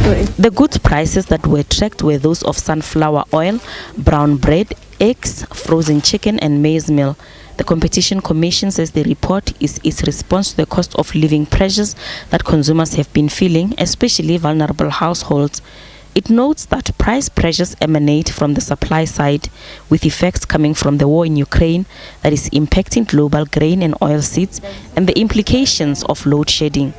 The goods prices that were tracked were those of sunflower oil, brown bread, eggs, frozen chicken and maize meal. The Competition Commission says the report is its response to the cost of living pressures that consumers have been feeling, especially vulnerable households. It notes that price pressures emanate from the supply side, with effects coming from the war in Ukraine that is impacting global grain and oilseeds and the implications of load shedding.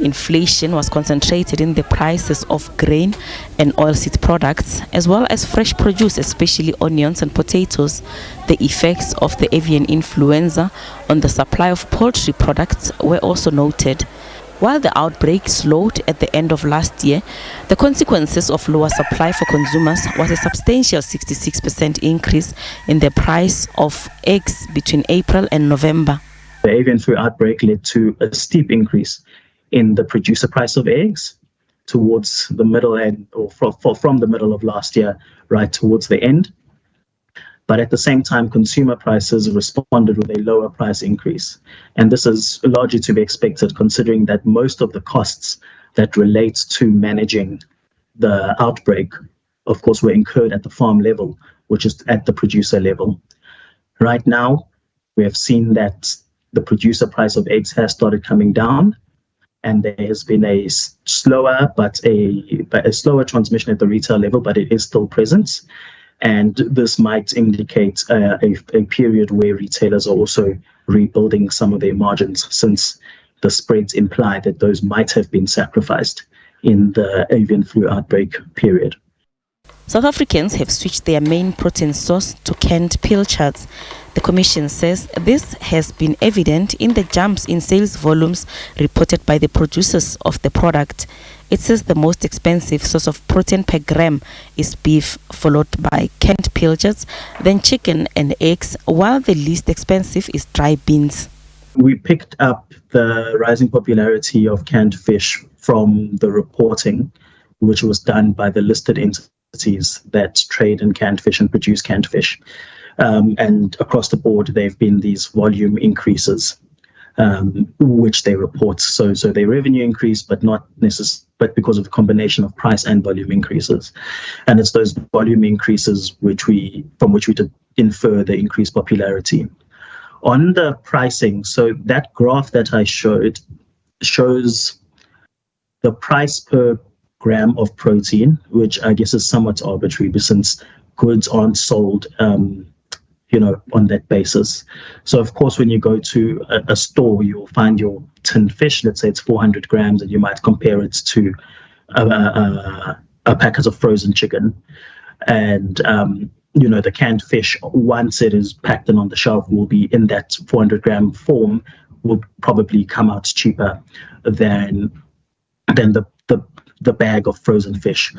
Inflation was concentrated in the prices of grain and oilseed products, as well as fresh produce, especially onions and potatoes. The effects of the avian influenza on the supply of poultry products were also noted. While the outbreak slowed at the end of last year, the consequences of lower supply for consumers was a substantial 66% increase in the price of eggs between April and November. The avian flu outbreak led to a steep increase in the producer price of eggs towards the middle end, or from the middle of last year right towards the end. But at the same time, consumer prices responded with a lower price increase. And this is largely to be expected, considering that most of the costs that relate to managing the outbreak, of course, were incurred at the farm level, which is at the producer level. Right now, we have seen that the producer price of eggs has started coming down, and there has been a slower transmission at the retail level, but it is still present. And this might indicate a period where retailers are also rebuilding some of their margins, since the spreads imply that those might have been sacrificed in the avian flu outbreak period. South Africans have switched their main protein source to canned pilchards. The Commission says this has been evident in the jumps in sales volumes reported by the producers of the product. It says the most expensive source of protein per gram is beef, followed by canned pilchards, then chicken and eggs, while the least expensive is dry beans. We picked up the rising popularity of canned fish from the reporting, which was done by the listed entities that trade in canned fish and produce canned fish. And across the board, there have been these volume increases, which they report. So their revenue increased, but but because of the combination of price and volume increases. And it's those volume increases from which we did infer the increased popularity. On the pricing, so that graph that I showed shows the price per gram of protein, which I guess is somewhat arbitrary, but since goods aren't sold on that basis. So of course, when you go to a store, you'll find your tinned fish, let's say it's 400 grams, and you might compare it to a packet of frozen chicken. And the canned fish, once it is packed and on the shelf, will be in that 400 gram form, will probably come out cheaper than the bag of frozen fish.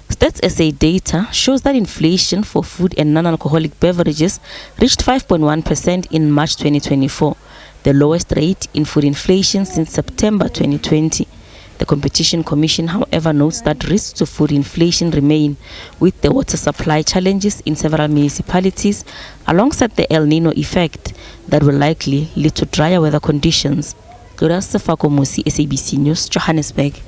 Stats SA data shows that inflation for food and non-alcoholic beverages reached 5.1% in March 2024, the lowest rate in food inflation since September 2020. The Competition Commission, however, notes that risks to food inflation remain, with the water supply challenges in several municipalities, alongside the El Nino effect that will likely lead to drier weather conditions. Gloria Sefako Musi, SABC News, Johannesburg.